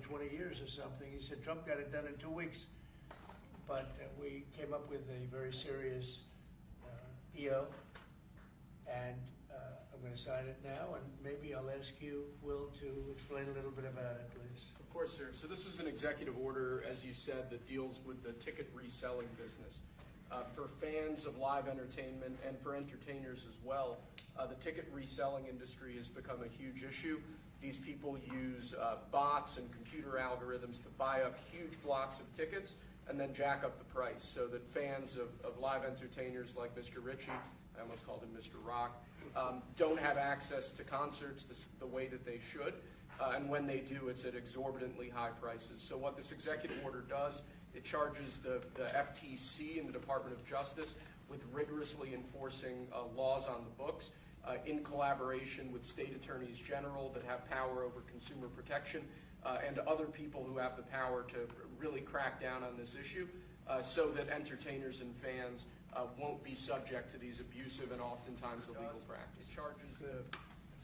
20 years or something. He said Trump got it done in 2 weeks. But we came up with a very serious EO, and I'm going to sign it now, and maybe I'll ask you, Will, to explain a little bit about it, please. Of course, sir. So this is an executive order, as you said, that deals with the ticket reselling business. For fans of live entertainment and for entertainers as well, the ticket reselling industry has become a huge issue. These people use bots and computer algorithms to buy up huge blocks of tickets and then jack up the price so that fans of live entertainers like Mr. Ritchie, I almost called him Mr. Rock, don't have access to concerts the way that they should. And when they do, it's at exorbitantly high prices. So what this executive order does, it charges the FTC and the Department of Justice with rigorously enforcing laws on the books in collaboration with state attorneys general that have power over consumer protection and other people who have the power to really crack down on this issue so that entertainers and fans won't be subject to these abusive and oftentimes illegal practices. It charges.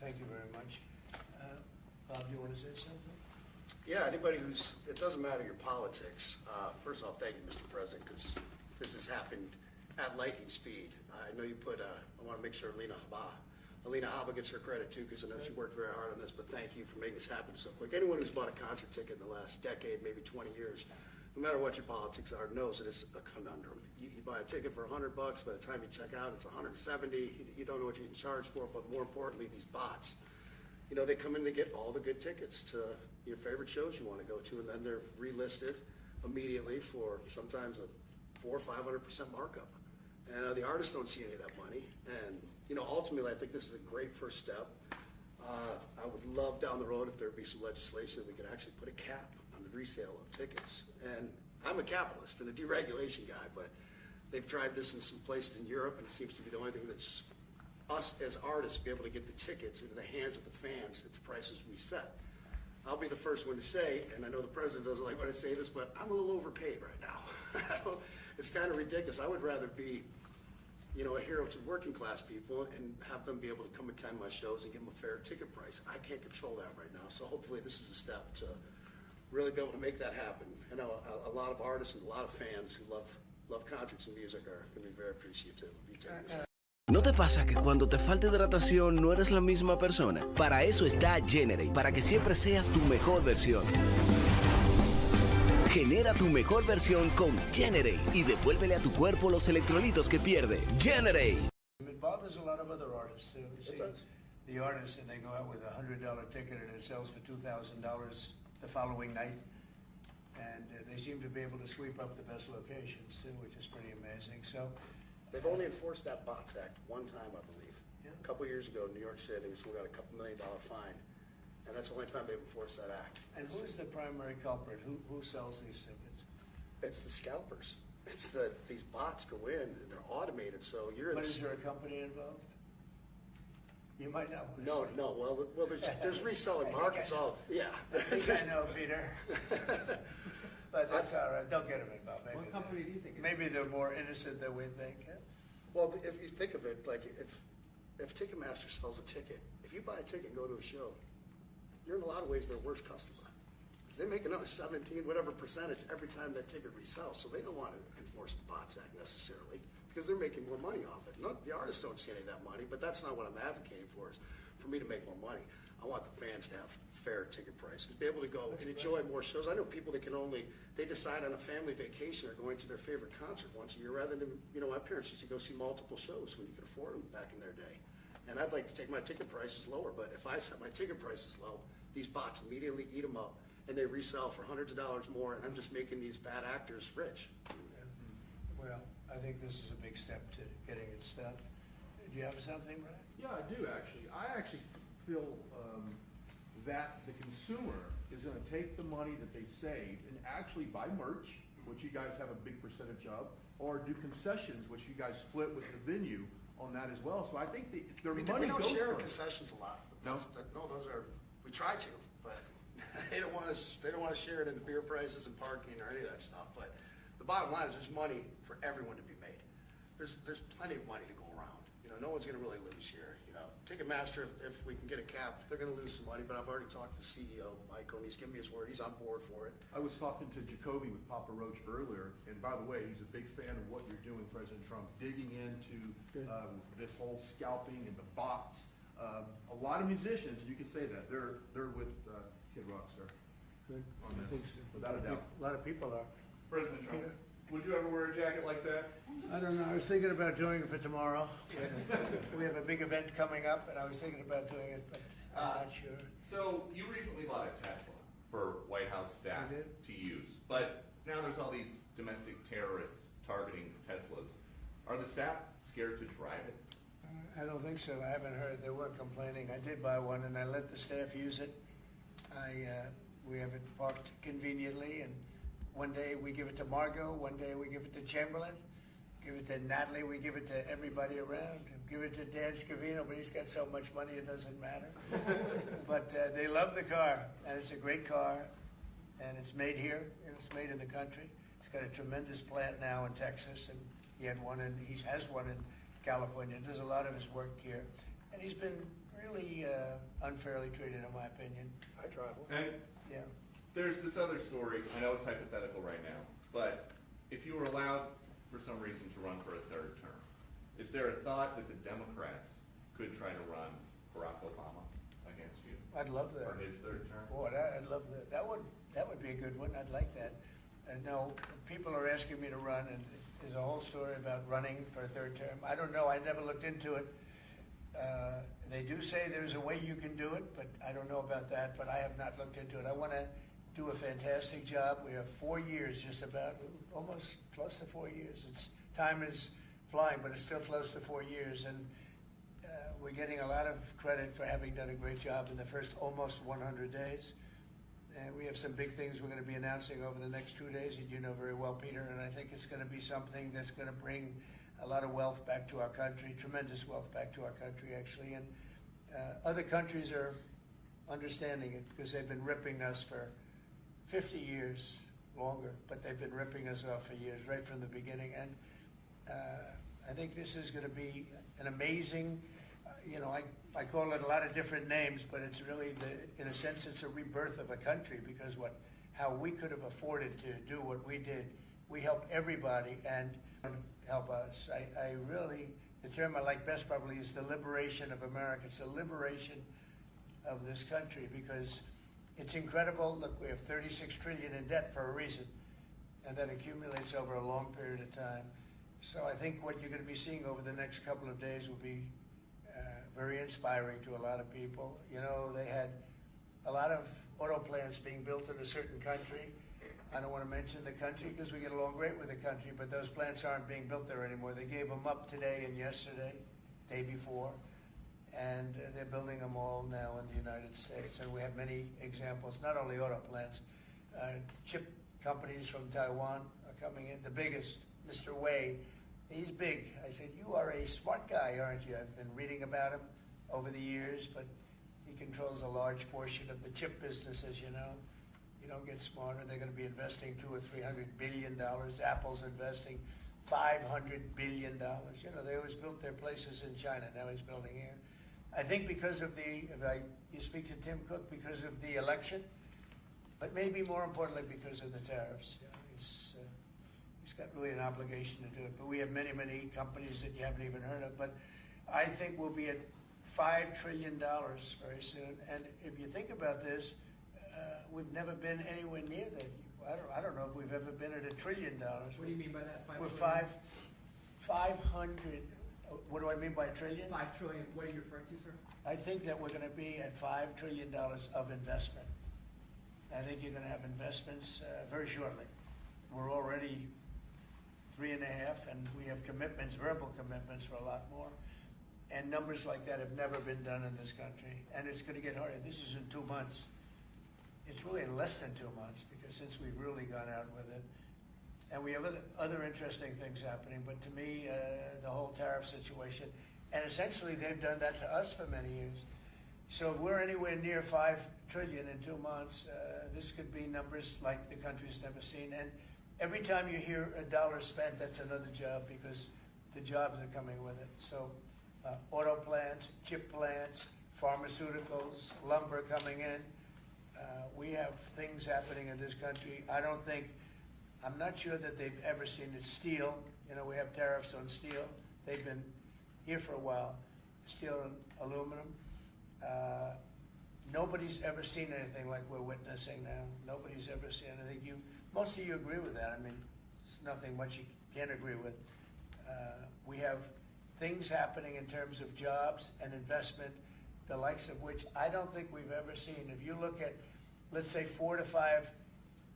Thank you very much. Bob, do you want to say something? Yeah, anybody it doesn't matter your politics. First off, thank you, Mr. President, because this has happened at lightning speed. I know you I want to make sure Alina Haba gets her credit too, because I know she worked very hard on this, but thank you for making this happen so quick. Anyone who's bought a concert ticket in the last decade, maybe 20 years, no matter what your politics are, knows that it's a conundrum. You buy a ticket for $100, by the time you check out, it's $170. You don't know what you're getting charged for, but more importantly, these bots. You know, they come in to get all the good tickets to your favorite shows you want to go to, and then they're relisted immediately for sometimes a 400% or 500% markup. And the artists don't see any of that money. And, you know, ultimately, I think this is a great first step. I would love down the road if there would be some legislation that we could actually put a cap on the resale of tickets. And I'm a capitalist and a deregulation guy, but they've tried this in some places in Europe, and it seems to be the only thing that's us as artists be able to get the tickets into the hands of the fans at the prices we set. I'll be the first one to say, and I know the president doesn't like when I say this, but I'm a little overpaid right now. It's kind of ridiculous. I would rather be, you know, a hero to working class people and have them be able to come attend my shows and give them a fair ticket price. I can't control that right now, so hopefully this is a step to really be able to make that happen. I know a lot of artists and a lot of fans who love concerts and music are going to be very appreciative of you taking this. ¿No te pasa que cuando te falta hidratación no eres la misma persona? Para eso está Generate, para que siempre seas tu mejor versión. Genera tu mejor versión con Generate y devuélvele a tu cuerpo los electrolitos que pierde. Generate. It bothers a lot of other artists too. You see, the artists, and they go out with a $100 ticket and it sells for $2,000 the following night. And they seem to be able to sweep up the best locations too, which is pretty amazing. So. They've only enforced that Box Act one time, I believe. Yeah. A couple years ago in New York City, they still got a couple $1 million fine. And that's the only time they've enforced that act. And who's the primary culprit? Who sells these tickets? It's the scalpers. It's these bots go in, and they're automated, so you're... But is there a company involved? You might not want to say. No. Well, there's reselling markets all... Yeah. I think I know, Peter. But that's all right. Don't get them involved. What company do you think? Maybe they're more innocent than we think. Well, if you think of it, like if Ticketmaster sells a ticket, if you buy a ticket and go to a show, you're in a lot of ways their worst customer. Because they make another 17, whatever percentage every time that ticket resells. So they don't want to enforce the Bots Act necessarily because they're making more money off it. The artists don't see any of that money, but that's not what I'm advocating for, is for me to make more money. I want the fans to have fair ticket prices, be able to go and enjoy more shows. I know people that they decide on a family vacation or going to their favorite concert once a year rather than, you know, my parents used to go see multiple shows when you could afford them back in their day. And I'd like to take my ticket prices lower, but if I set my ticket prices low, these bots immediately eat them up and they resell for hundreds of dollars more, and I'm just making these bad actors rich. Well, I think this is a big step to getting it stopped. Do you have something, Brian? Yeah, I do actually. I actually feel that the consumer is going to take the money that they've saved and actually buy merch, which you guys have a big percentage of, or do concessions, which you guys split with the venue on that as well. So I think their money goes. We don't share concessions a lot. No, those are, we try to, but they don't want us. They don't want to share it in the beer prices and parking or any of that stuff. But the bottom line is there's money for everyone to be made. There's plenty of money to go around. no one's going to really lose here. Ticketmaster, if we can get a cap, they're going to lose some money, but I've already talked to CEO Michael, and he's given me his word. He's on board for it. I was talking to Jacoby with Papa Roach earlier, and by the way, he's a big fan of what you're doing, President Trump, digging into this whole scalping and the bots. A lot of musicians, you can say that, they're with Kid Rock, sir. Good. On this, I think so. without a doubt. A lot of people are. President Trump, Yeah. would you ever wear a jacket like that? I don't know, I was thinking about doing it for tomorrow. We have a big event coming up, and I was thinking about doing it, but I'm not sure. So you recently bought a Tesla for White House staff I did. to use, but now there's all these domestic terrorists targeting Teslas. Are the staff scared to drive it? I don't think so. I haven't heard. They weren't complaining. I did buy one, and I let the staff use it. We have it parked conveniently, and one day we give it to Margot, one day we give it to Chamberlain, give it to Natalie, we give it to everybody around, give it to Dan Scavino, but he's got so much money it doesn't matter. But they love the car, and it's a great car, and it's made here, and it's made in the country. He's got a tremendous plant now in Texas, and he has one in California. Does a lot of his work here, and he's been really unfairly treated, in my opinion. I drive one. And Yeah. there's this other story, I know it's hypothetical right now, but if you were allowed for some reason to run for a third term, is there a thought that the Democrats could try to run Barack Obama against you I'd love that. for his third term? Boy, I'd love that. That would be a good one. I'd like that. No, people are asking me to run, and there's a whole story about running for a third term. I don't know. I never looked into it. They do say there's a way you can do it, but I don't know about that. But I have not looked into it. I want to do a fantastic job. We have 4 years, just about, almost close to 4 years. Time is flying, but it's still close to 4 years, and we're getting a lot of credit for having done a great job in the first almost 100 days. And we have some big things we're going to be announcing over the next 2 days, and you know very well, Peter, and I think it's going to be something that's going to bring a lot of wealth back to our country, tremendous wealth back to our country, actually. And other countries are understanding it because they've been ripping us for 50 years, longer, but they've been ripping us off for years, right from the beginning. And I think this is going to be an amazing, I call it a lot of different names, but it's really, in a sense, it's a rebirth of a country because how we could have afforded to do what we did. We help everybody and help us. I really, the term I like best probably is the liberation of America. It's the liberation of this country because it's incredible. Look, we have 36 trillion in debt for a reason, and that accumulates over a long period of time. So I think what you're going to be seeing over the next couple of days will be very inspiring to a lot of people. They had a lot of auto plants being built in a certain country. I don't want to mention the country because we get along great with the country, but those plants aren't being built there anymore. They gave them up today and yesterday, day before, and they're building them all now in the United States. And we have many examples, not only auto plants, chip companies from Taiwan are coming in. The biggest, Mr. Wei, he's big. I said, you are a smart guy, aren't you? I've been reading about him over the years, but he controls a large portion of the chip business, as you know. You don't get smarter. They're going to be investing $200 or $300 billion. Apple's investing $500 billion. They always built their places in China. Now he's building here. I think because of you speak to Tim Cook, because of the election, but maybe more importantly because of the tariffs. He's got really an obligation to do it. But we have many, many companies that you haven't even heard of. But I think we'll be at $5 trillion very soon. And if you think about this, we've never been anywhere near that. I don't know if we've ever been at $1 trillion. What do you mean by that? We're 500. What do I mean by trillion? 5 trillion. What are you referring to, sir? I think that we're going to be at $5 trillion of investment. I think you're going to have investments very shortly. We're already 3.5, and we have commitments, verbal commitments for a lot more. And numbers like that have never been done in this country. And it's going to get harder. This is in 2 months. It's really in less than 2 months because since we've really gone out with it. And we have other interesting things happening. But to me, the whole tariff situation, and essentially they've done that to us for many years. So if we're anywhere near $5 trillion in 2 months, this could be numbers like the country's never seen. And every time you hear a dollar spent, that's another job because the jobs are coming with it. So auto plants, chip plants, pharmaceuticals, lumber coming in. We have things happening in this country. I'm not sure that they've ever seen it. Steel, you know, we have tariffs on steel. They've been here for a while. Steel and aluminum. Nobody's ever seen anything like we're witnessing now. Nobody's ever seen anything. Most of you agree with that. I mean, it's nothing much you can't agree with. We have things happening in terms of jobs and investment, the likes of which I don't think we've ever seen. If you look at, let's say, $4 to $5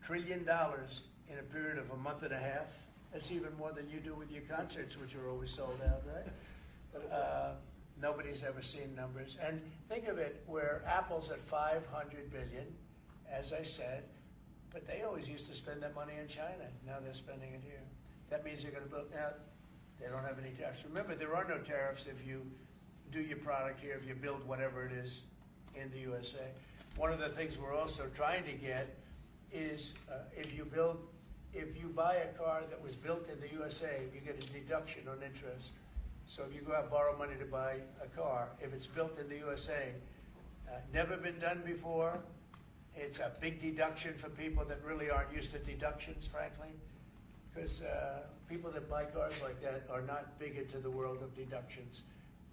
trillion in a period of a month and a half, that's even more than you do with your concerts, which are always sold out, right? Nobody's ever seen numbers. And think of it, where Apple's at 500 billion, as I said, but they always used to spend that money in China. Now they're spending it here. That means they're going to build, now they don't have any tariffs. Remember, there are no tariffs if you do your product here, if you build whatever it is in the USA. One of the things we're also trying to get is if you buy a car that was built in the USA, you get a deduction on interest. So if you go out and borrow money to buy a car, if it's built in the USA, never been done before, it's a big deduction for people that really aren't used to deductions, frankly, because people that buy cars like that are not big into the world of deductions,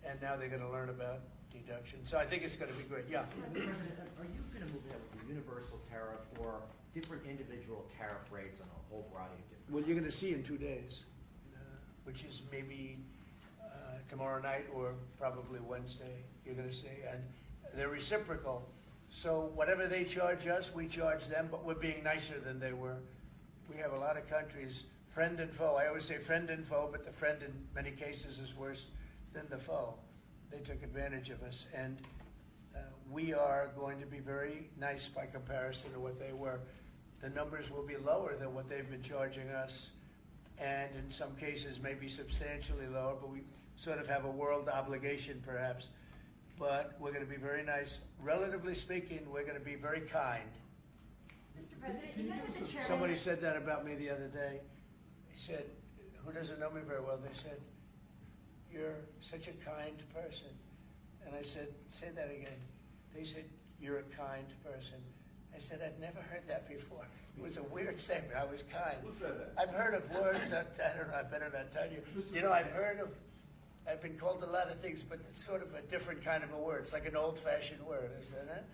and now they're going to learn about deductions. So I think it's going to be great. Yeah. Mr. President, are you going to move ahead with a universal tariff or different individual tariff rates on a whole variety of different? Well, you're going to see in 2 days, which is maybe tomorrow night or probably Wednesday, you're going to see. And they're reciprocal. So whatever they charge us, we charge them, but we're being nicer than they were. We have a lot of countries, friend and foe. I always say friend and foe, but the friend in many cases is worse than the foe. They took advantage of us. And we are going to be very nice by comparison to what they were. The numbers will be lower than what they've been charging us, and in some cases maybe substantially lower, but we sort of have a world obligation perhaps. But we're going to be very nice. Relatively speaking, we're going to be very kind. Mr. President, you met with the chairman. Somebody said that about me the other day. He said, who doesn't know me very well, they said, you're such a kind person. And I said, say that again. They said, you're a kind person. I said, I've never heard that before. It was a weird statement. I was kind. Who said that? I've heard of words that, I don't know, I better not tell you. You know, I've been called a lot of things, but it's sort of a different kind of a word. It's like an old-fashioned word, isn't it?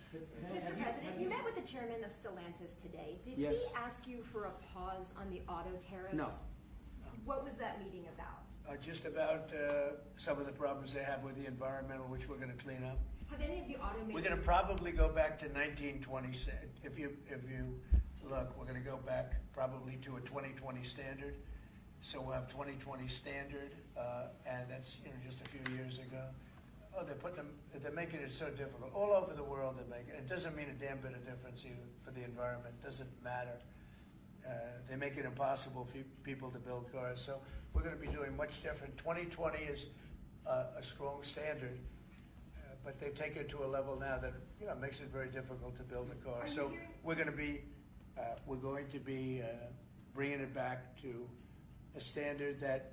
Mr. President, you met with the chairman of Stellantis today. Did Yes. he ask you for a pause on the auto tariffs? No. What was that meeting about? Just about some of the problems they have with the environmental, which we're going to clean up. Have any of the automakers... We're going to probably go back to 1920. If you look, we're going to go back probably to a 2020 standard. So we'll have 2020 standard, and that's just a few years ago. Oh, they're making it so difficult all over the world. They're making it. It doesn't mean a damn bit of difference either for the environment. It doesn't matter. They make it impossible for people to build cars. So we're going to be doing much different. 2020 is a strong standard. But they've taken it to a level now that makes it very difficult to build a car. So we're going to be bringing it back to a standard that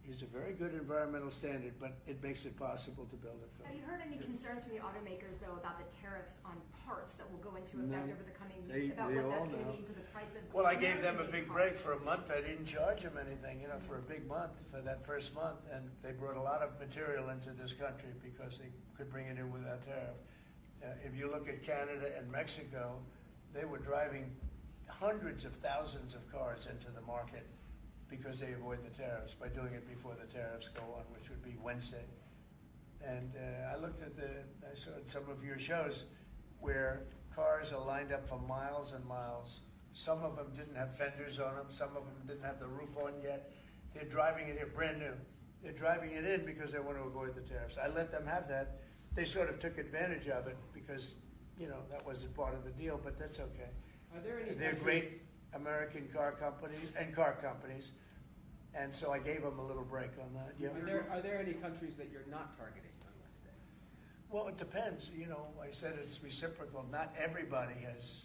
is a very good environmental standard, but it makes it possible to build a car. Have you heard any concerns from the automakers, though, about the tariffs on parts that will go into effect over the coming weeks, about what that's going to mean for the price of... Well, I gave them a big break for a month. I didn't charge them anything, for a big month, for that first month. And they brought a lot of material into this country because they could bring it in without tariff. If you look at Canada and Mexico, they were driving hundreds of thousands of cars into the market because they avoid the tariffs by doing it before the tariffs go on, which would be Wednesday. And I saw some of your shows where cars are lined up for miles and miles. Some of them didn't have fenders on them. Some of them didn't have the roof on yet. They're driving it in brand new. They're driving it in because they want to avoid the tariffs. I let them have that. They sort of took advantage of it because, that wasn't part of the deal, but that's okay. Are there any They're countries- great American car companies, and so I gave them a little break on that. Yeah. Are there any countries that you're not targeting on Wednesday? Well, it depends. I said it's reciprocal. Not everybody has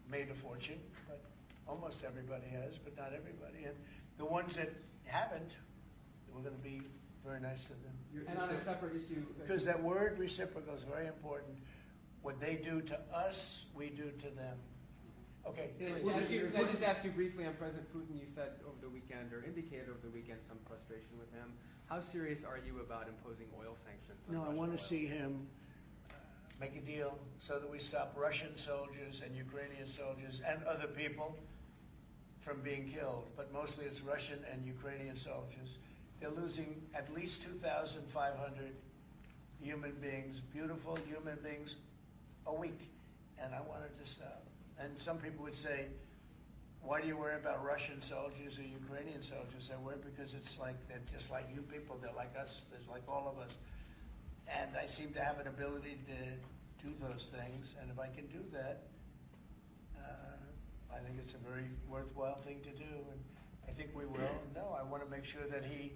made a fortune, but almost everybody has, but not everybody. And the ones that haven't, we're going to be very nice to them. And on a separate issue. Because that word reciprocal is very important. What they do to us, we do to them. Okay. Can I just ask you briefly on President Putin? You said over the weekend, or indicated over the weekend, some frustration with him. How serious are you about imposing oil sanctions? No, I Russian want oil? to see him make a deal so that we stop Russian soldiers and Ukrainian soldiers and other people from being killed. But mostly it's Russian and Ukrainian soldiers. They're losing at least 2,500 human beings, beautiful human beings, a week. And I want it to stop. And some people would say, why do you worry about Russian soldiers or Ukrainian soldiers? I worry because it's like they're just like you people. They're like us. They're like all of us. And I seem to have an ability to do those things. And if I can do that, I think it's a very worthwhile thing to do. And I think we will. No, I want to make sure that he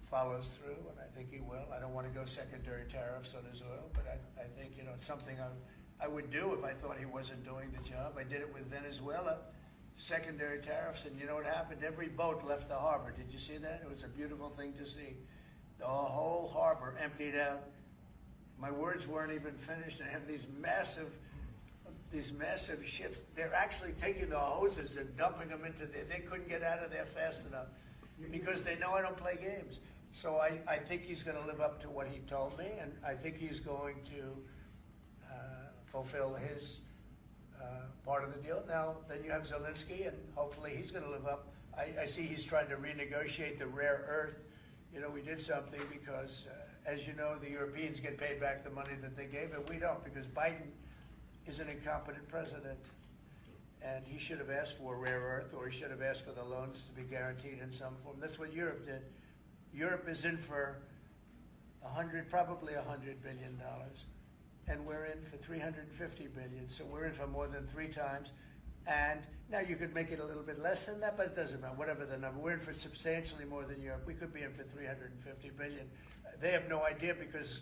follows through, and I think he will. I don't want to go secondary tariffs on his oil, but I think, it's something I would do if I thought he wasn't doing the job. I did it with Venezuela, secondary tariffs, and you know what happened? Every boat left the harbor. Did you see that? It was a beautiful thing to see. The whole harbor emptied out. My words weren't even finished. I have these massive ships. They're actually taking the hoses and dumping them into there. They couldn't get out of there fast enough because they know I don't play games. So I think he's going to live up to what he told me, and I think he's going to fulfill his part of the deal. Now, then you have Zelensky, and hopefully he's going to live up. I see he's trying to renegotiate the rare earth. We did something because, as you know, the Europeans get paid back the money that they gave, and we don't, because Biden is an incompetent president. And he should have asked for rare earth, or he should have asked for the loans to be guaranteed in some form. That's what Europe did. Europe is in for probably $100 billion, and we're in for $350 billion. So we're in for more than 3 times. And now you could make it a little bit less than that, but it doesn't matter, whatever the number. We're in for substantially more than Europe. We could be in for $350 billion. They have no idea because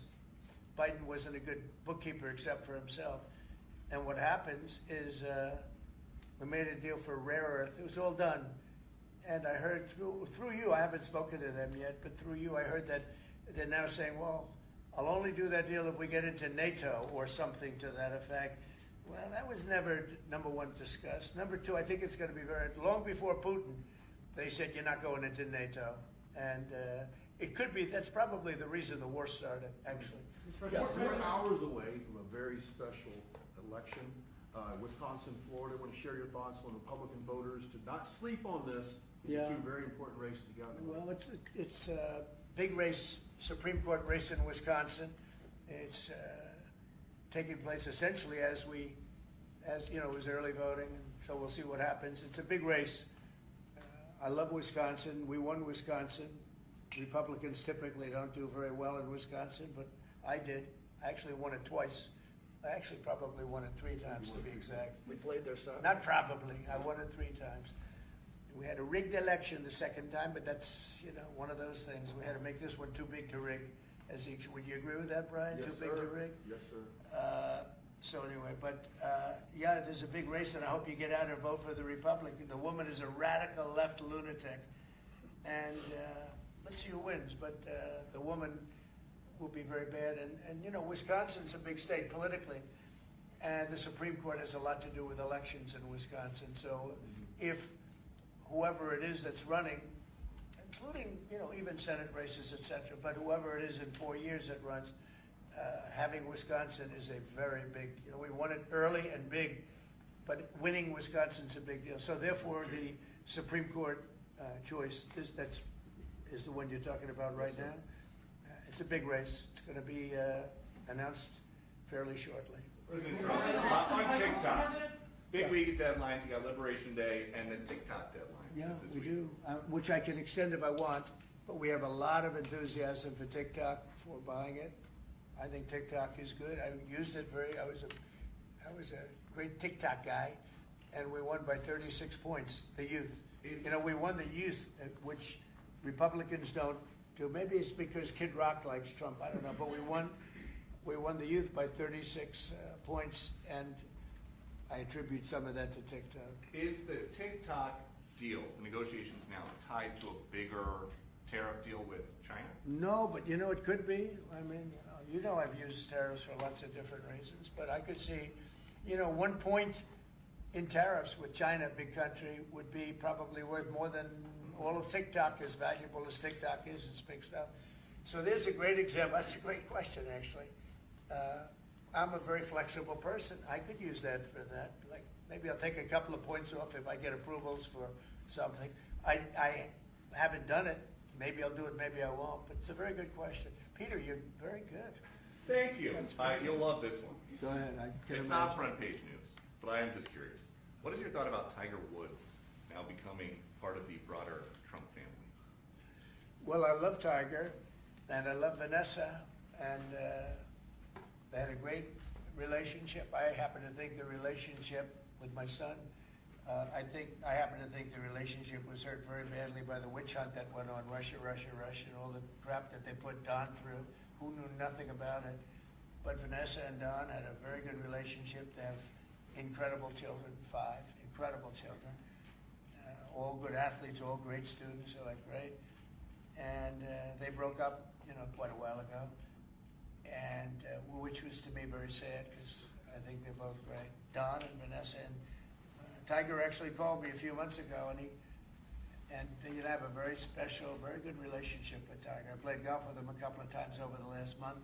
Biden wasn't a good bookkeeper except for himself. And what happens is we made a deal for rare earth. It was all done. And I heard through you, I haven't spoken to them yet, but through you I heard that they're now saying, well, I'll only do that deal if we get into NATO or something to that effect. Well, that was never, number one, discussed. Number two, I think it's going to be long before Putin, they said you're not going into NATO. And it could be, that's probably the reason the war started, actually. We're hours away from a very special election. Wisconsin, Florida. I want to share your thoughts on Republican voters to not sleep on this. Yeah. 2 very important races you got. Well, it's a big race, Supreme Court race in Wisconsin. It's taking place essentially as it was early voting, and so we'll see what happens. It's a big race. I love Wisconsin. We won Wisconsin. Republicans typically don't do very well in Wisconsin, but I did. I actually won it twice. I actually probably won it 3 times, to be exact. We played their side. Not probably. I won it 3 times. We had a rigged election the second time, but that's, one of those things. We had to make this one too big to rig. Would you agree with that, Brian? Yes, Too big sir. to rig? Yes, sir. So anyway, but there's a big race, and I hope you get out and vote for the Republican. The woman is a radical left lunatic, and let's see who wins. But the woman will be very bad, and Wisconsin's a big state politically, and the Supreme Court has a lot to do with elections in Wisconsin. So if whoever it is that's running, including even Senate races, etc., but whoever it is in 4 years that runs, having Wisconsin is a very big, we won it early and big, but winning Wisconsin's a big deal. So therefore, the Supreme Court choice is the one you're talking about right now. It's a big race. It's going to be announced fairly shortly. President Trump, on TikTok, big week of deadlines. You got Liberation Day and the TikTok deadline. Yeah, this we week. do, which I can extend if I want, but we have a lot of enthusiasm for TikTok, for buying it. I think TikTok is good. I used it I was a great TikTok guy, and we won by 36 points, the youth. We won the youth, which Republicans don't do. Maybe it's because Kid Rock likes Trump, I don't know, but we won the youth by 36 points, and I attribute some of that to TikTok. Is the TikTok deal, the negotiations now, tied to a bigger tariff deal with China? No, but it could be. I mean, I've used tariffs for lots of different reasons, but I could see, 1 point in tariffs with China, big country, would be probably worth more than all of TikTok, as valuable as TikTok is. It's big stuff. So there's a great example. That's a great question, actually. I'm a very flexible person. I could use that for that. Like, maybe I'll take a couple of points off if I get approvals for something. I haven't done it. Maybe I'll do it, maybe I won't. But it's a very good question. Peter, you're very good. Thank you. You'll love this one. Go ahead. I can It's imagine. not front page news, but I am just curious. What is your thought about Tiger Woods now becoming part of the broader Trump family? Well, I love Tiger, and I love Vanessa, and they had a great relationship. I happen to think the relationship with my son, I happen to think the relationship was hurt very badly by the witch hunt that went on, Russia, and all the crap that they put Don through, who knew nothing about it. But Vanessa and Don had a very good relationship. They have incredible children, 5 incredible children, all good athletes, all great students. They're like great, and they broke up, quite a while ago, and which was to me very sad because I think they're both great. Don and Vanessa, and Tiger actually called me a few months ago, and you have a very special, very good relationship with Tiger. I played golf with him a couple of times over the last month,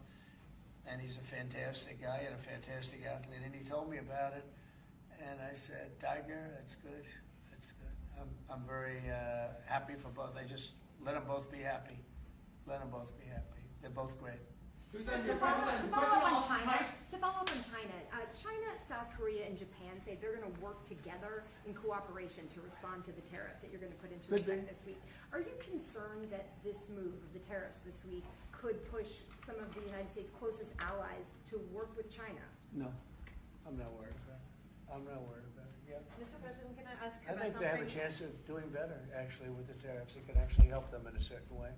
and he's a fantastic guy and a fantastic athlete. And he told me about it, and I said, Tiger, that's good. That's good. I'm very happy for both. I just let them both be happy. Let them both be happy. They're both great. To follow up on China, China, South Korea, and Japan say they're going to work together in cooperation to respond to the tariffs that you're going to put into effect this week. Are you concerned that this move of the tariffs this week could push some of the United States' closest allies to work with China? No, I'm not worried about it. I'm not worried about it. Yeah. Mr. President, can I ask you I about think something? they have a chance of doing better, actually, with the tariffs. It can actually help them in a certain way.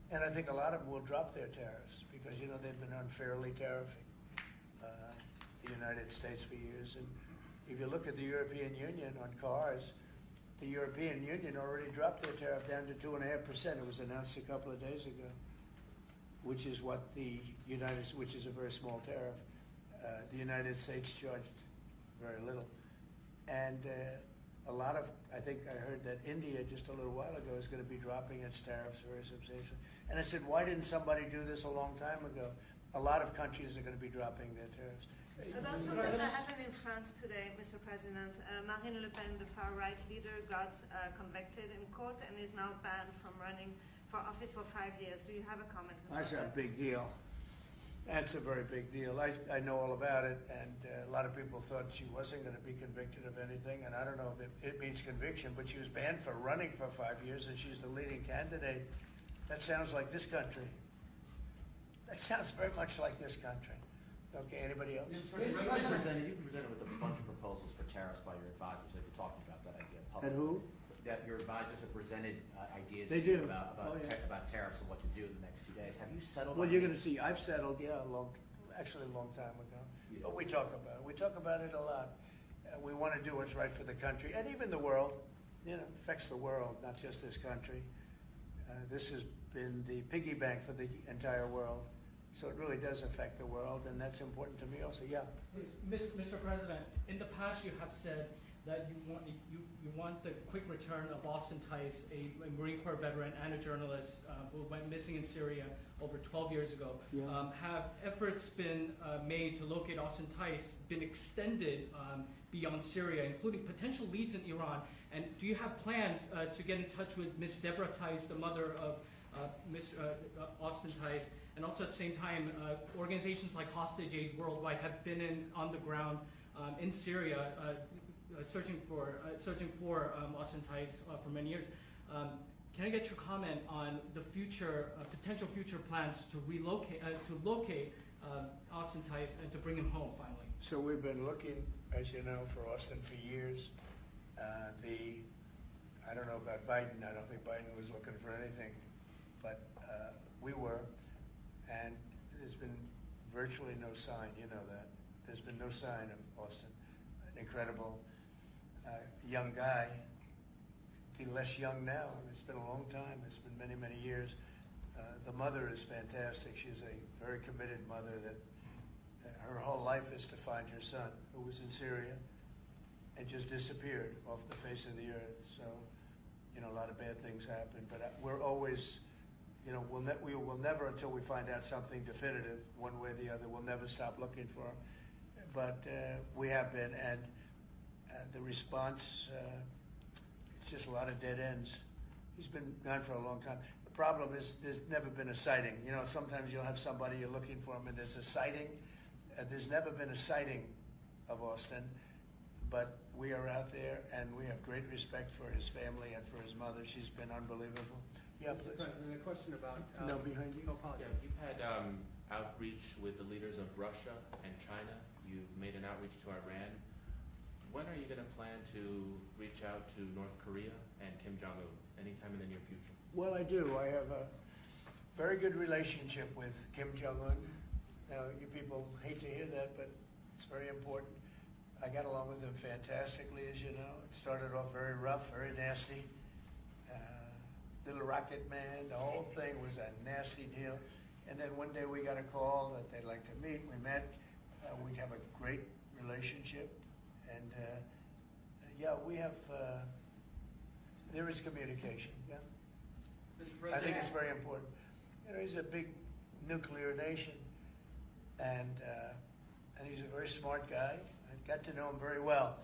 And I think a lot of them will drop their tariffs because, they've been unfairly tariffing the United States for years. And if you look at the European Union on cars, the European Union already dropped their tariff down to 2.5%. It was announced a couple of days ago, which is what which is a very small tariff. The United States charged very little. And I think I heard that India just a little while ago is going to be dropping its tariffs very substantially. And I said, why didn't somebody do this a long time ago? A lot of countries are going to be dropping their tariffs. About something that happened in France today, Mr. President. Marine Le Pen, the far-right leader, got convicted in court and is now banned from running for office for 5 years. Do you have a comment about That's a that? big deal. That's a very big deal. I know all about it, and a lot of people thought she wasn't going to be convicted of anything, and I don't know if it means conviction, but she was banned for running for 5 years, and she's the leading candidate. That sounds like this country. That sounds very much like this country. Okay, anybody else? You've been presented with a bunch of proposals for tariffs by your advisors. Have you talked about that idea publicly? And who? That your advisors have presented ideas They to you do. about tariffs and what to do in the next few days. Have you settled Well, on you're any- going to see, I've settled, actually a long time ago. Yeah. But we talk about it. We talk about it a lot. We want to do what's right for the country and even the world. Affects the world, not just this country. This has been the piggy bank for the entire world. So it really does affect the world, and that's important to me also. Yeah. Mr. President, in the past you have said that you want the quick return of Austin Tice, a Marine Corps veteran and a journalist who went missing in Syria over 12 years ago. Yeah. Have efforts been made to locate Austin Tice been extended beyond Syria, including potential leads in Iran? And do you have plans to get in touch with Ms. Deborah Tice, the mother of Ms. Austin Tice? And also at the same time, organizations like Hostage Aid Worldwide have been on the ground in Syria searching for Austin Tice for many years. Can I get your comment on the potential future plans to locate Austin Tice and to bring him home finally? So we've been looking, as you know, for Austin for years. I don't know about Biden. I don't think Biden was looking for anything, but we were, and there's been virtually no sign. You know that. There's been no sign of Austin. An incredible young guy, be less young now. It's been a long time. It's been many, many years. The mother is fantastic. She's a very committed mother that her whole life is to find her son, who was in Syria and just disappeared off the face of the earth. So, you know, a lot of bad things happen. But we're always, you know, we will never, until we find out something definitive, one way or the other, we'll never stop looking for him. But we have been, and the response, it's just a lot of dead ends. He's been gone for a long time. The problem is there's never been a sighting. You know, sometimes you'll have somebody you're looking for him and there's a sighting. There's never been a sighting of Austin, but we are out there and we have great respect for his family and for his mother. She's been unbelievable. Yeah, Mr. please. President, a question about... No, behind you. Oh, apologies. Yes, you've had outreach with the leaders of Russia and China. You've made an outreach to Iran. When are you going to plan to reach out to North Korea and Kim Jong-un? Anytime in the near future? Well, I do. I have a very good relationship with Kim Jong-un. Now, you people hate to hear that, but it's very important. I got along with him fantastically, as you know. It started off very rough, very nasty. Little rocket man, the whole thing was a nasty deal. And then one day we got a call that they'd like to meet. We met. We have a great relationship. And yeah, we have, there is communication, yeah. Mr. I President, think it's very important. You know, he's a big nuclear nation, and he's a very smart guy. I got to know him very well.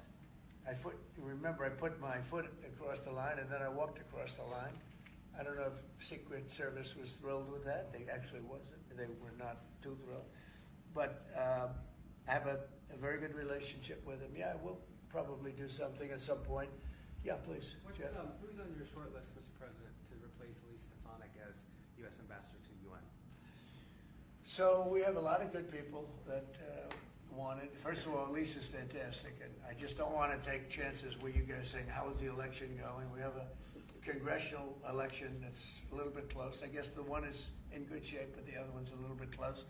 Remember, I put my foot across the line, and then I walked across the line. I don't know if Secret Service was thrilled with that. They actually wasn't. They were not too thrilled. But I have a very good relationship with him. Yeah, we'll probably do something at some point. Yeah, please. Jeff. who's on your short list, Mr. President, to replace Elise Stefanik as U.S. Ambassador to UN? So we have a lot of good people that want it. First of all, Elise is fantastic, and I just don't want to take chances with you guys saying, how is the election going? We have a congressional election that's a little bit close. I guess the one is in good shape, but the other one's a little bit close.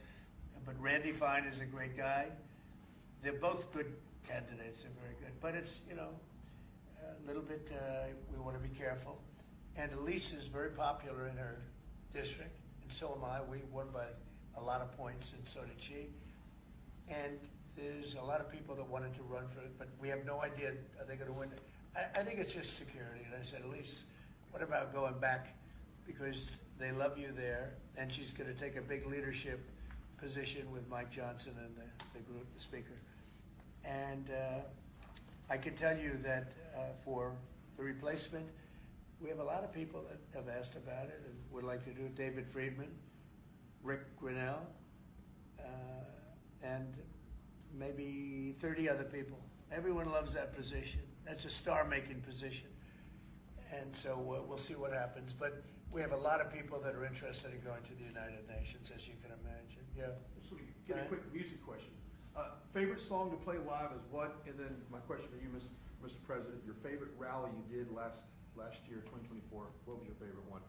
But Randy Fine is a great guy. They're both good candidates. They're very good. But it's, you know, a little bit, we want to be careful. And Elise is very popular in her district, and so am I. We won by a lot of points, and so did she. And there's a lot of people that wanted to run for it, but we have no idea, are they going to win it? I think it's just security. And I said, Elise, what about going back? Because they love you there, and she's going to take a big leadership position with Mike Johnson and the group, the speaker. And I can tell you that for the replacement, we have a lot of people that have asked about it and would like to do it. David Friedman, Rick Grinnell, and maybe 30 other people. Everyone loves that position. That's a star-making position. And so we'll see what happens. But we have a lot of people that are interested in going to the United Nations, as you can imagine. Yeah. So get a quick music question. Favorite song to play live is what? And then my question for you, Mr. President, your favorite rally you did last year, 2024. What was your favorite one?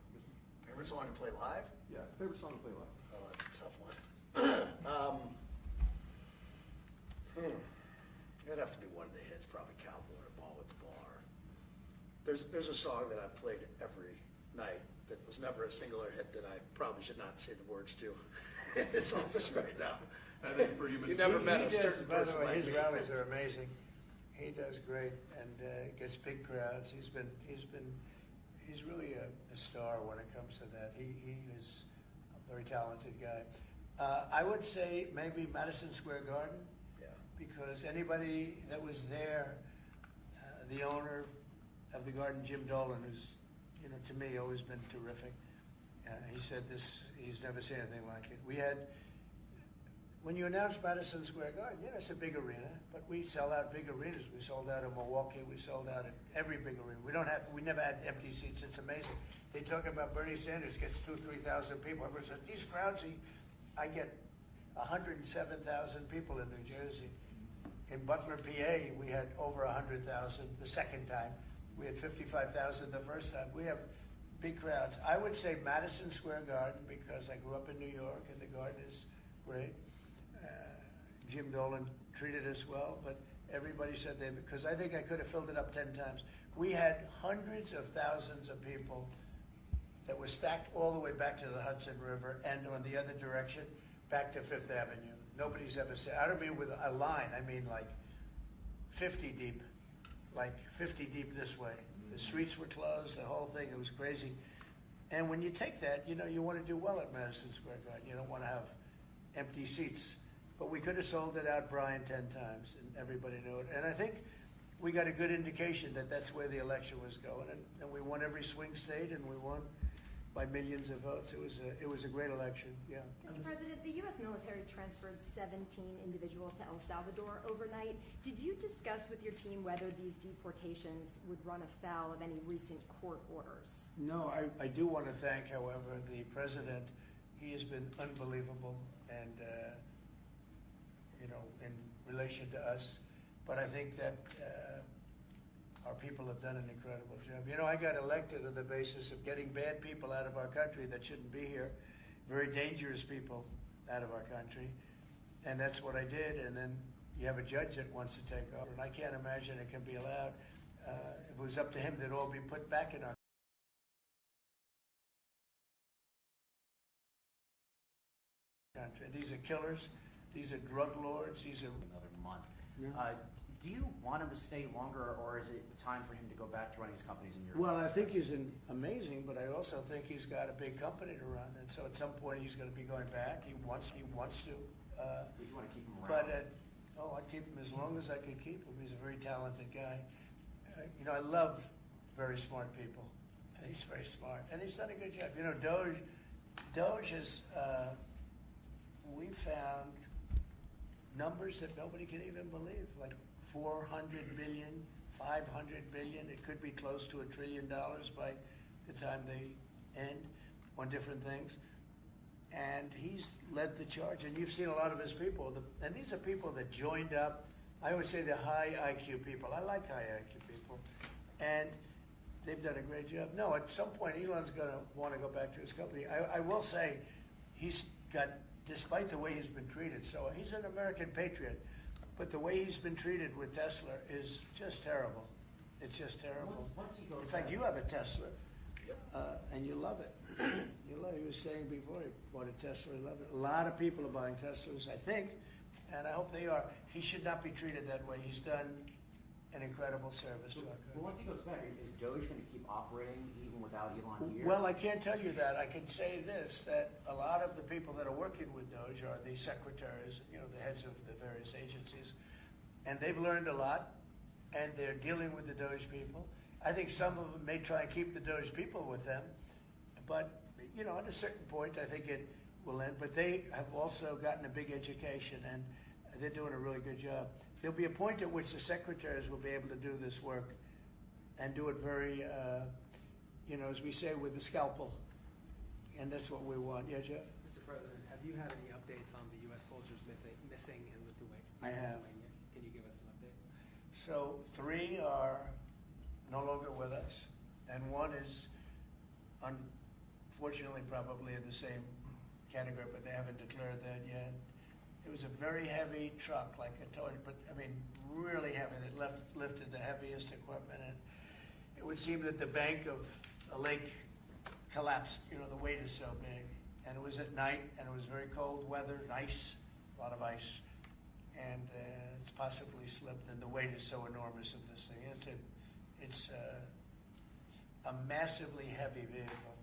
Favorite song to play live? Yeah, favorite song to play live. Oh, that's a tough one. It'd have to be one of the hits, probably Cowboy or Ball with the Bar. There's a song that I've played every night that was never a singular hit that I probably should not say the words to in this office right now. And then for you, Mr. You never President, met a certain by the person way, like his me. rallies are amazing. He does great and gets big crowds. He's really a star when it comes to that. He is a very talented guy. I would say maybe Madison Square Garden. Yeah. Because anybody that was there, the owner of the garden, Jim Dolan, who's, you know, to me always been terrific. He said he's never seen anything like it. We had, when you announce Madison Square Garden, you know, it's a big arena, but we sell out big arenas. We sold out in Milwaukee. We sold out at every big arena. We never had empty seats. It's amazing. They talk about Bernie Sanders gets 2,000-3,000 people. Everyone says, these crowds, I get 107,000 people in New Jersey. In Butler, PA, we had over 100,000 the second time. We had 55,000 the first time. We have big crowds. I would say Madison Square Garden because I grew up in New York and the garden is great. Jim Dolan treated us well, but Everybody said they, because I think I could have filled it up 10 times. We had hundreds of thousands of people that were stacked all the way back to the Hudson River and on the other direction, back to Fifth Avenue. Nobody's ever said, I don't mean with a line, I mean like 50 deep, like 50 deep this way. The streets were closed, the whole thing, it was crazy. And when you take that, you know, you want to do well at Madison Square Garden. You don't want to have empty seats. But we could have sold it out, Brian, 10 times, and everybody knew it. And I think we got a good indication that that's where the election was going. And we won every swing state, and we won by millions of votes. It was a great election, yeah. Mr. President, the U.S. military transferred 17 individuals to El Salvador overnight. Did you discuss with your team whether these deportations would run afoul of any recent court orders? No, I do want to thank, however, the president. He has been unbelievable, and you know, in relation to us. But I think that our people have done an incredible job. You know, I got elected on the basis of getting bad people out of our country that shouldn't be here, very dangerous people out of our country, and that's what I did. And then you have a judge that wants to take over, and I can't imagine it can be allowed. If it was up to him, they'd all be put back in our country. These are killers. These are drug lords. These are Another month. Yeah. Do you want him to stay longer, or is it time for him to go back to running his companies in Europe? Well, I think he's amazing, but I also think he's got a big company to run, and so at some point he's going to be going back. He wants to. Would you want to keep him around? But I'd keep him as long as I could keep him. He's a very talented guy. You know, I love very smart people, and he's very smart, and he's done a good job. You know, Doge has. We found numbers that nobody can even believe, like 400 billion, 500 billion. It could be close to $1 trillion by the time they end on different things. And he's led the charge. And you've seen a lot of his people. And these are people that joined up. I always say they're high IQ people. I like high IQ people. And they've done a great job. No, at some point, Elon's going to want to go back to his company. I will say he's got, despite the way he's been treated, so he's an American patriot, but the way he's been treated with Tesla is just terrible. It's just terrible. Once he goes In fact, back- you have a Tesla, and you love it. You love it. He was saying before he bought a Tesla, he loved it. A lot of people are buying Teslas, I think, and I hope they are. He should not be treated that way. He's done an incredible service to our country. Well, once he goes back, is Doge going to keep operating even without Elon here? Well, I can't tell you that. I can say this, that a lot of the people that are working with Doge are the secretaries, you know, the heads of the various agencies, and they've learned a lot, and they're dealing with the Doge people. I think some of them may try and keep the Doge people with them, but, you know, at a certain point, I think it will end. But they have also gotten a big education, and they're doing a really good job. There'll be a point at which the secretaries will be able to do this work and do it very, you know, as we say, with the scalpel. And that's what we want. Yeah, Jeff? Mr. President, have you had any updates on the U.S. soldiers missing in Lithuania? I have. Can you give us an update? So 3 are no longer with us, and 1 is unfortunately probably in the same category, but they haven't declared that yet. It was a very heavy truck, like a toy, but I mean, really heavy, that lifted the heaviest equipment, and it would seem that the bank of a lake collapsed. You know, the weight is so big, and it was at night, and it was very cold weather, ice, a lot of ice, and it's possibly slipped, and the weight is so enormous of this thing. It's a massively heavy vehicle,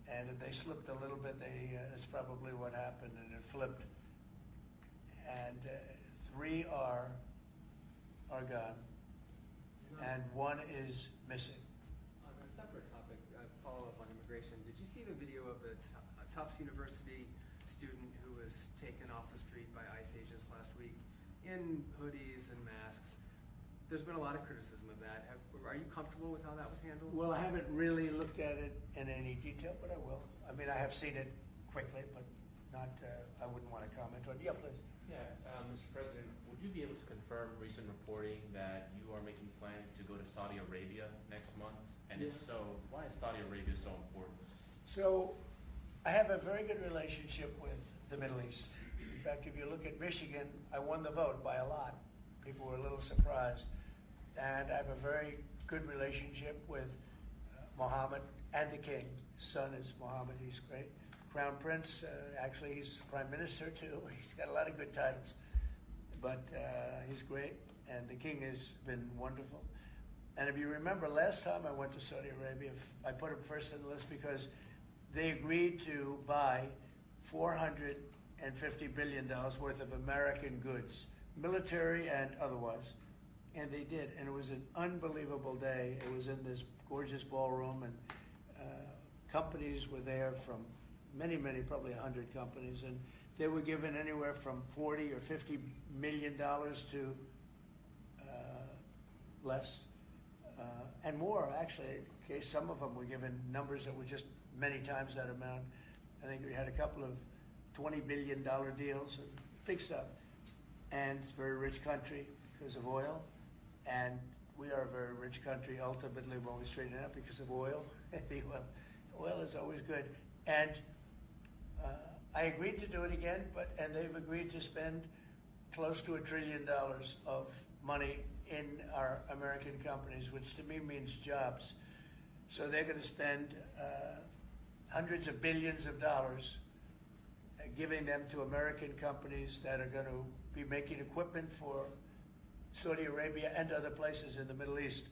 and if they slipped a little bit, that's probably what happened, and it flipped. And 3 are gone, and 1 is missing. On a separate topic, follow up on immigration. Did you see the video of a Tufts University student who was taken off the street by ICE agents last week in hoodies and masks? There's been a lot of criticism of that. Are you comfortable with how that was handled? Well, I haven't really looked at it in any detail, but I will. I mean, I have seen it quickly, but not. I wouldn't want to comment on it. Yeah, please. Yeah, Mr. President, would you be able to confirm recent reporting that you are making plans to go to Saudi Arabia next month? And if so, why is Saudi Arabia so important? So, I have a very good relationship with the Middle East. In fact, if you look at Michigan, I won the vote by a lot People were a little surprised. And I have a very good relationship with Mohammed and the king. His son is Mohammed, he's great. Crown Prince, actually he's Prime Minister too. He's got a lot of good titles. But he's great, and the king has been wonderful. And if you remember, last time I went to Saudi Arabia, I put him first on the list because they agreed to buy $450 billion worth of American goods, military and otherwise. And they did, and it was an unbelievable day. It was in this gorgeous ballroom, and companies were there from many, probably 100 companies, and they were given anywhere from 40 or 50 million dollars to less, and more actually. Okay, some of them were given numbers that were just many times that amount. I think we had a couple of $20 billion deals, and big stuff. And it's a very rich country because of oil, and we are a very rich country ultimately when we straighten it out because of oil. Oil is always good, and I agreed to do it again, and they've agreed to spend close to $1 trillion of money in our American companies, which to me means jobs. So they're going to spend hundreds of billions of dollars giving them to American companies that are going to be making equipment for Saudi Arabia and other places in the Middle East.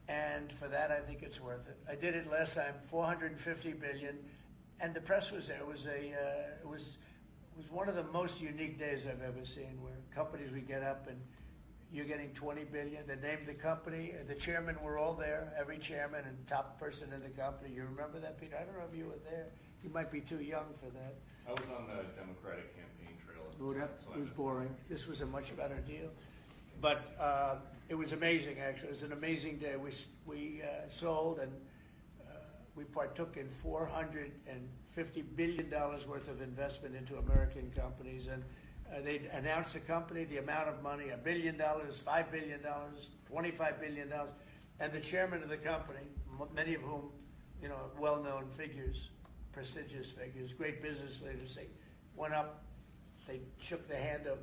And for that, I think it's worth it. I did it last time, $450 billion, and the press was there. It was one of the most unique days I've ever seen, where companies would get up and you're getting $20 billion. They named the company. The chairmen were all there, every chairman and top person in the company. You remember that, Peter? I don't know if you were there. You might be too young for that. I was on the Democratic campaign trail. Oh, that was boring. This was a much better deal. But it was amazing, actually. It was an amazing day. We sold and we partook in $450 billion worth of investment into American companies. And they announced the company, the amount of money, $1 billion, $5 billion, $25 billion. And the chairman of the company, many of whom, well-known figures, prestigious figures, great business leaders, they went up, they shook the hand of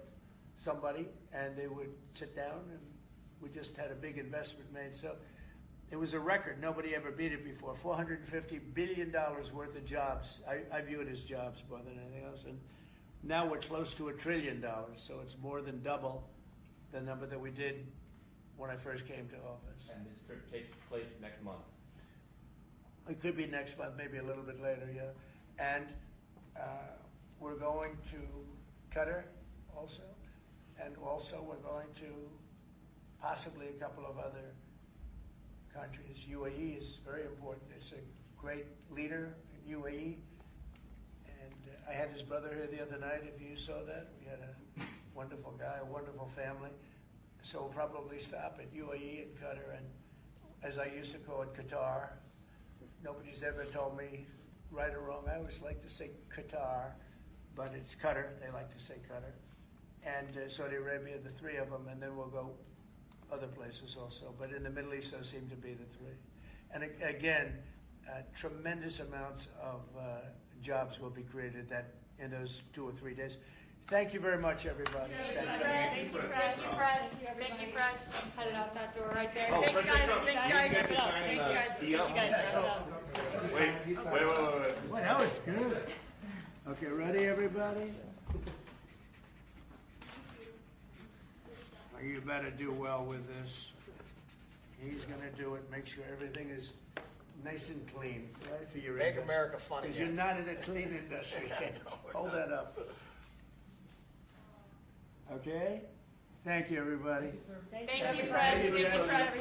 somebody, and they would sit down, and we just had a big investment made. So it was a record. Nobody ever beat it before. $450 billion worth of jobs. I view it as jobs more than anything else. And now we're close to $1 trillion, so it's more than double the number that we did when I first came to office. And this trip takes place next month. It could be next month, maybe a little bit later, yeah. And we're going to Qatar also. And also we're going to possibly a couple of other countries. UAE is very important. It's a great leader in UAE. And I had his brother here the other night, if you saw that. We had a wonderful guy, a wonderful family. So we'll probably stop at UAE and Qatar, and as I used to call it, Qatar. Nobody's ever told me right or wrong. I always like to say Qatar, but it's Qatar. They like to say Qatar. And Saudi Arabia, the three of them, and then we'll go other places also. But in the Middle East, those seem to be the three. And again, tremendous amounts of jobs will be created in those 2 or 3 days. Thank you very much, everybody. Thank you, press. Thank you, press. Headed out that door right there. Oh, Thanks, guys. Trump, Thanks, you guys. get to sign Thanks, the guys. deal. You guys wrap it up. Wait. Boy, that was good. Okay, ready, everybody? Well, you better do well with this. He's going to do it. Make sure everything is nice and clean, right, for your Make industry. America funny Because you're again. not in a clean industry. Hold that up. Okay? Thank you, everybody. Thank you, press. Thank you, press.